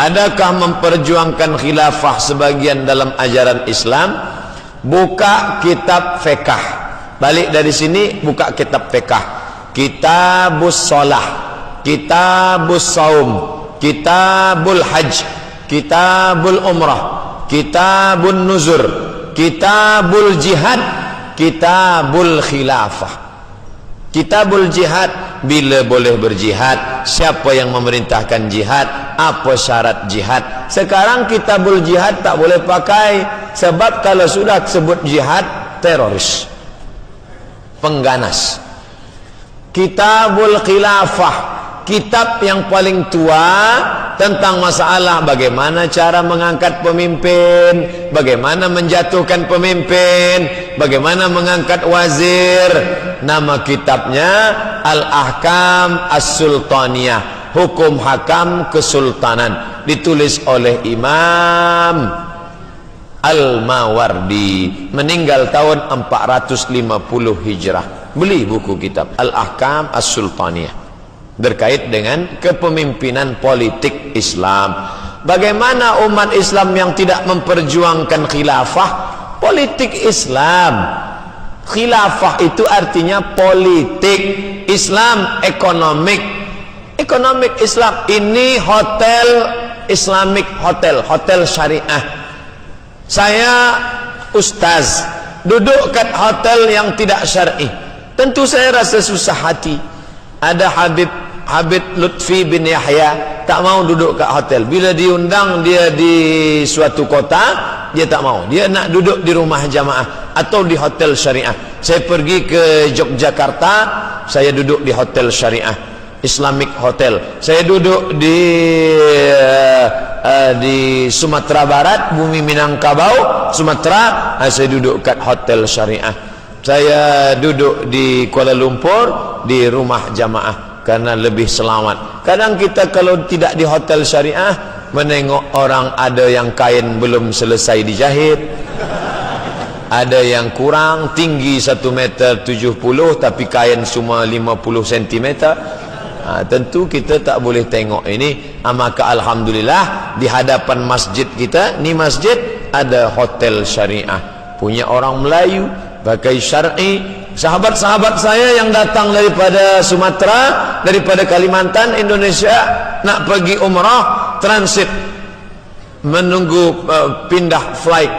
Adakah memperjuangkan khilafah sebagian dalam ajaran Islam? Buka kitab fiqh. Balik dari sini, buka kitab fiqh. Kitabus shalah, kitabus saum, kitabul hajj, kitabul umrah, kitabun nuzur, kitabul jihad, kitabul khilafah. Kitabul jihad, bila boleh berjihad, siapa yang memerintahkan jihad, apa syarat jihad. Sekarang kitabul jihad tak boleh pakai, sebab kalau sudah sebut jihad, teroris, pengganas. Kitabul khilafah, kitab yang paling tua tentang masalah bagaimana cara mengangkat pemimpin, bagaimana menjatuhkan pemimpin, bagaimana mengangkat wazir. Nama kitabnya Al-Ahkam As-Sultaniyah, hukum hakam kesultanan, ditulis oleh Imam Al-Mawardi, meninggal tahun 450 Hijrah. Beli buku kitab Al-Ahkam As-Sultaniyah, berkait dengan kepemimpinan politik Islam. Bagaimana umat Islam yang tidak memperjuangkan khilafah? Politik Islam, khilafah itu artinya politik Islam, ekonomik Islam. Ini hotel Islamic, hotel syariah. Saya ustaz, duduk kat hotel yang tidak syar'i, tentu saya rasa susah hati. Ada Habib Lutfi bin Yahya tak mau duduk kat hotel. Bila diundang dia di suatu kota, dia tak mau. Dia nak duduk di rumah jamaah atau di hotel syariah. Saya pergi ke Yogyakarta, saya duduk di hotel syariah, Islamic Hotel. Saya duduk di Sumatera Barat, Bumi Minangkabau, Sumatera, saya duduk kat hotel syariah. Saya duduk di Kuala Lumpur di rumah jamaah karena lebih selamat. Kadang kita kalau tidak di hotel syariah, menengok orang ada yang kain belum selesai dijahit, ada yang kurang tinggi 1,70 meter tapi kain cuma 50 cm. Tentu kita tak boleh tengok ini. Maka alhamdulillah di hadapan masjid kita, ni masjid ada hotel syariah, punya orang Melayu, pakai syar'i. Sahabat-sahabat saya yang datang daripada Sumatera, daripada Kalimantan, Indonesia, nak pergi umrah, transit, menunggu pindah flight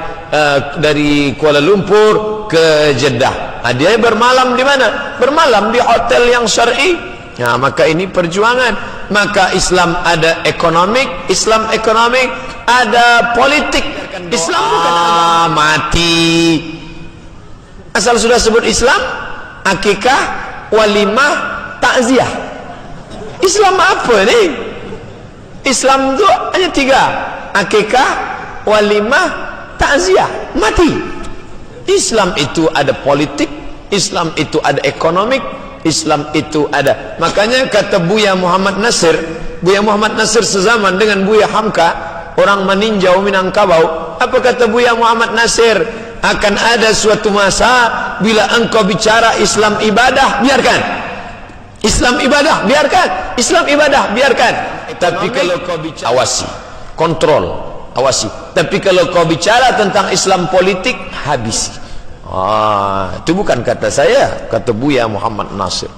dari Kuala Lumpur ke Jeddah. Dia bermalam di mana? Bermalam di hotel yang syar'i. Maka ini perjuangan. Maka Islam ada ekonomik, Islam ekonomik, ada politik. Islam bukan mati. Asal sudah sebut Islam, akikah, walimah, takziah. Islam apa ni? Islam tu hanya 3: akikah, walimah, takziah, mati. Islam itu ada politik, Islam itu ada ekonomik, Islam itu ada. Makanya kata Buya Muhammad Nasir, Buya Muhammad Nasir sezaman dengan Buya Hamka, orang meninjau Minangkabau. Apa kata Buya Muhammad Nasir? Akan ada suatu masa bila engkau bicara Islam ibadah, biarkan. Islam ibadah, biarkan. Islam ibadah, biarkan. Tapi kalau kau bicara, awasi, kontrol, awasi. Tapi kalau kau bicara tentang Islam politik, habisi. Itu bukan kata saya, kata Buya Muhammad Nasir.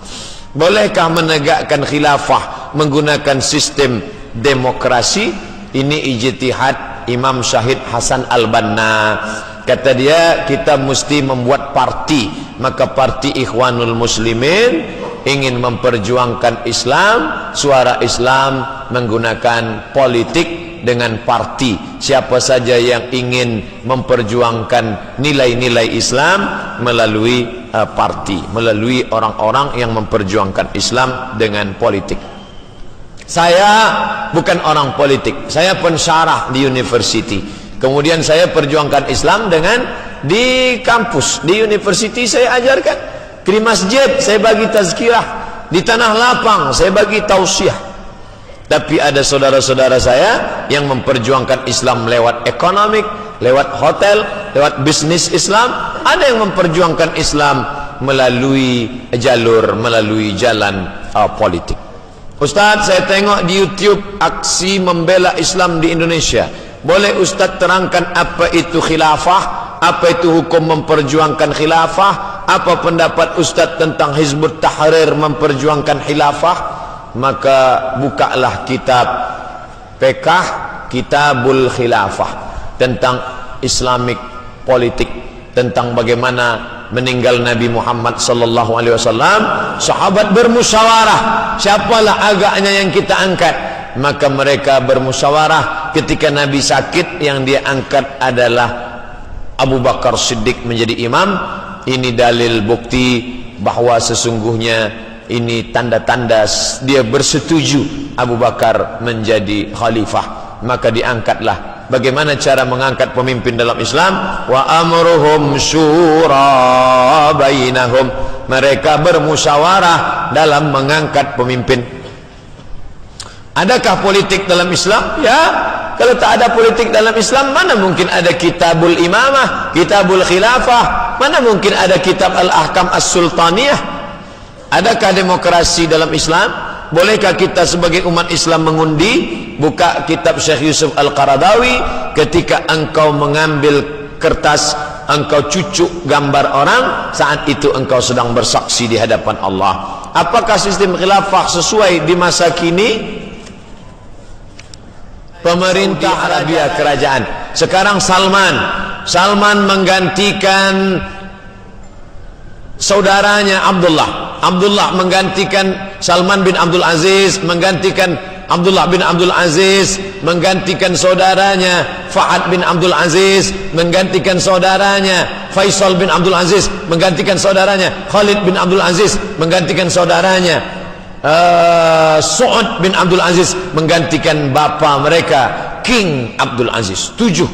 Bolehkah menegakkan khilafah menggunakan sistem demokrasi? Ini ijtihad Imam Syahid Hasan Al-Banna. Kata dia, kita mesti membuat parti. Maka parti Ikhwanul Muslimin ingin memperjuangkan Islam, suara Islam, menggunakan politik dengan parti. Siapa saja yang ingin memperjuangkan nilai-nilai Islam melalui parti, melalui orang-orang yang memperjuangkan Islam dengan politik. Saya bukan orang politik, saya pensyarah di university. Kemudian saya perjuangkan Islam dengan di kampus, di university saya ajarkan. Di masjid saya bagi tazkirah, di tanah lapang saya bagi tausiah. Tapi ada saudara-saudara saya yang memperjuangkan Islam lewat ekonomik, lewat hotel, lewat bisnis Islam. Ada yang memperjuangkan Islam melalui jalur, melalui jalan politik. Ustaz, saya tengok di YouTube aksi membela Islam di Indonesia. Boleh Ustaz terangkan apa itu khilafah? Apa itu hukum memperjuangkan khilafah? Apa pendapat Ustaz tentang Hizbut Tahrir memperjuangkan khilafah? Maka bukalah kitab Fiqh Kitabul Khilafah tentang Islamic politik, tentang bagaimana meninggal Nabi Muhammad sallallahu alaihi wasallam, sahabat bermusyawarah, siapalah agaknya yang kita angkat. Maka mereka bermusyawarah, ketika Nabi sakit yang dia angkat adalah Abu Bakar Siddiq menjadi imam. Ini dalil bukti bahwa sesungguhnya ini tanda-tanda dia bersetuju Abu Bakar menjadi khalifah. Maka diangkatlah. Bagaimana cara mengangkat pemimpin dalam Islam? Wa amruhum syura bainahum. Mereka bermusyawarah dalam mengangkat pemimpin. Adakah politik dalam Islam? Ya. Kalau tak ada politik dalam Islam, mana mungkin ada kitabul imamah, kitabul khilafah, mana mungkin ada kitab al-ahkam as-sultaniyah. Adakah demokrasi dalam Islam? Bolehkah kita sebagai umat Islam mengundi? Buka kitab Syekh Yusuf Al-Qaradawi. Ketika engkau mengambil kertas, engkau cucuk gambar orang, saat itu engkau sedang bersaksi di hadapan Allah. Apakah sistem khilafah sesuai di masa kini? Pemerintah Arabia, kerajaan. Sekarang Salman menggantikan saudaranya Abdullah menggantikan Salman bin Abdul Aziz, menggantikan Abdullah bin Abdul Aziz, menggantikan saudaranya Fahad bin Abdul Aziz, menggantikan saudaranya Faisal bin Abdul Aziz, menggantikan saudaranya Khalid bin Abdul Aziz, menggantikan saudaranya Saud bin Abdul Aziz, menggantikan bapa mereka King Abdul Aziz. 7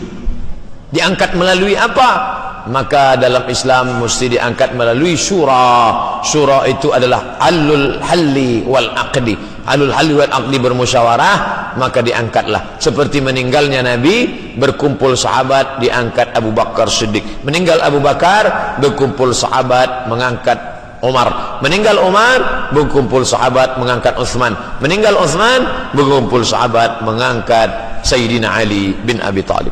diangkat melalui apa? Maka dalam Islam mesti diangkat melalui syura. Syura itu adalah alul halli wal aqdi. Alul halli wal aqdi bermusyawarah, maka diangkatlah. Seperti meninggalnya Nabi, berkumpul sahabat, diangkat Abu Bakar Siddiq. Meninggal Abu Bakar, berkumpul sahabat, mengangkat Umar. Meninggal Umar, berkumpul sahabat, mengangkat Uthman. Meninggal Uthman, berkumpul sahabat, mengangkat Sayyidina Ali bin Abi Talib.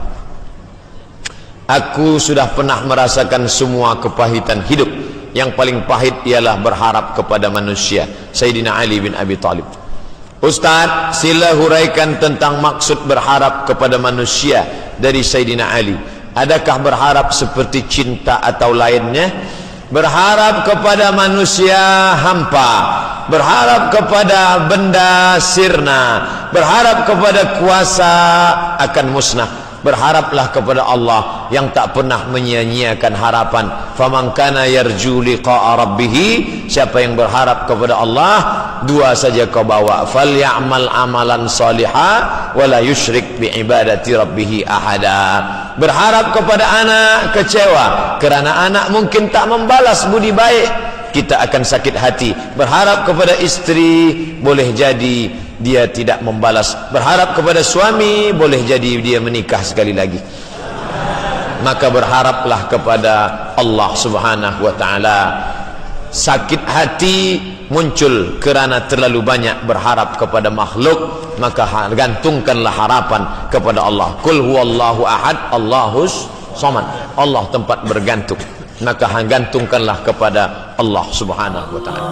Aku sudah pernah merasakan semua kepahitan hidup. Yang paling pahit ialah berharap kepada manusia. Sayyidina Ali bin Abi Talib. Ustaz, sila huraikan tentang maksud berharap kepada manusia dari Sayyidina Ali. Adakah berharap seperti cinta atau lainnya? Berharap kepada manusia hampa, berharap kepada benda sirna, berharap kepada kuasa akan musnah. Berharaplah kepada Allah yang tak pernah menyia-nyiakan harapan. Faman kana yarju liqa'a rabbih, siapa yang berharap kepada Allah, 2 saja kau bawa. Falyamal amalan salihah wala yusyrik bi ibadati rabbih ahada. Berharap kepada anak, kecewa kerana anak mungkin tak membalas budi baik, kita akan sakit hati. Berharap kepada istri, boleh jadi dia tidak membalas. Berharap kepada suami, boleh jadi dia menikah sekali lagi. Maka berharaplah kepada Allah Subhanahu wa ta'ala. Sakit hati muncul kerana terlalu banyak berharap kepada makhluk, maka gantungkanlah harapan kepada Allah. Qul huwallahu ahad, Allahus samad. Allah tempat bergantung, maka gantungkanlah kepada Allah Subhanahu wa ta'ala.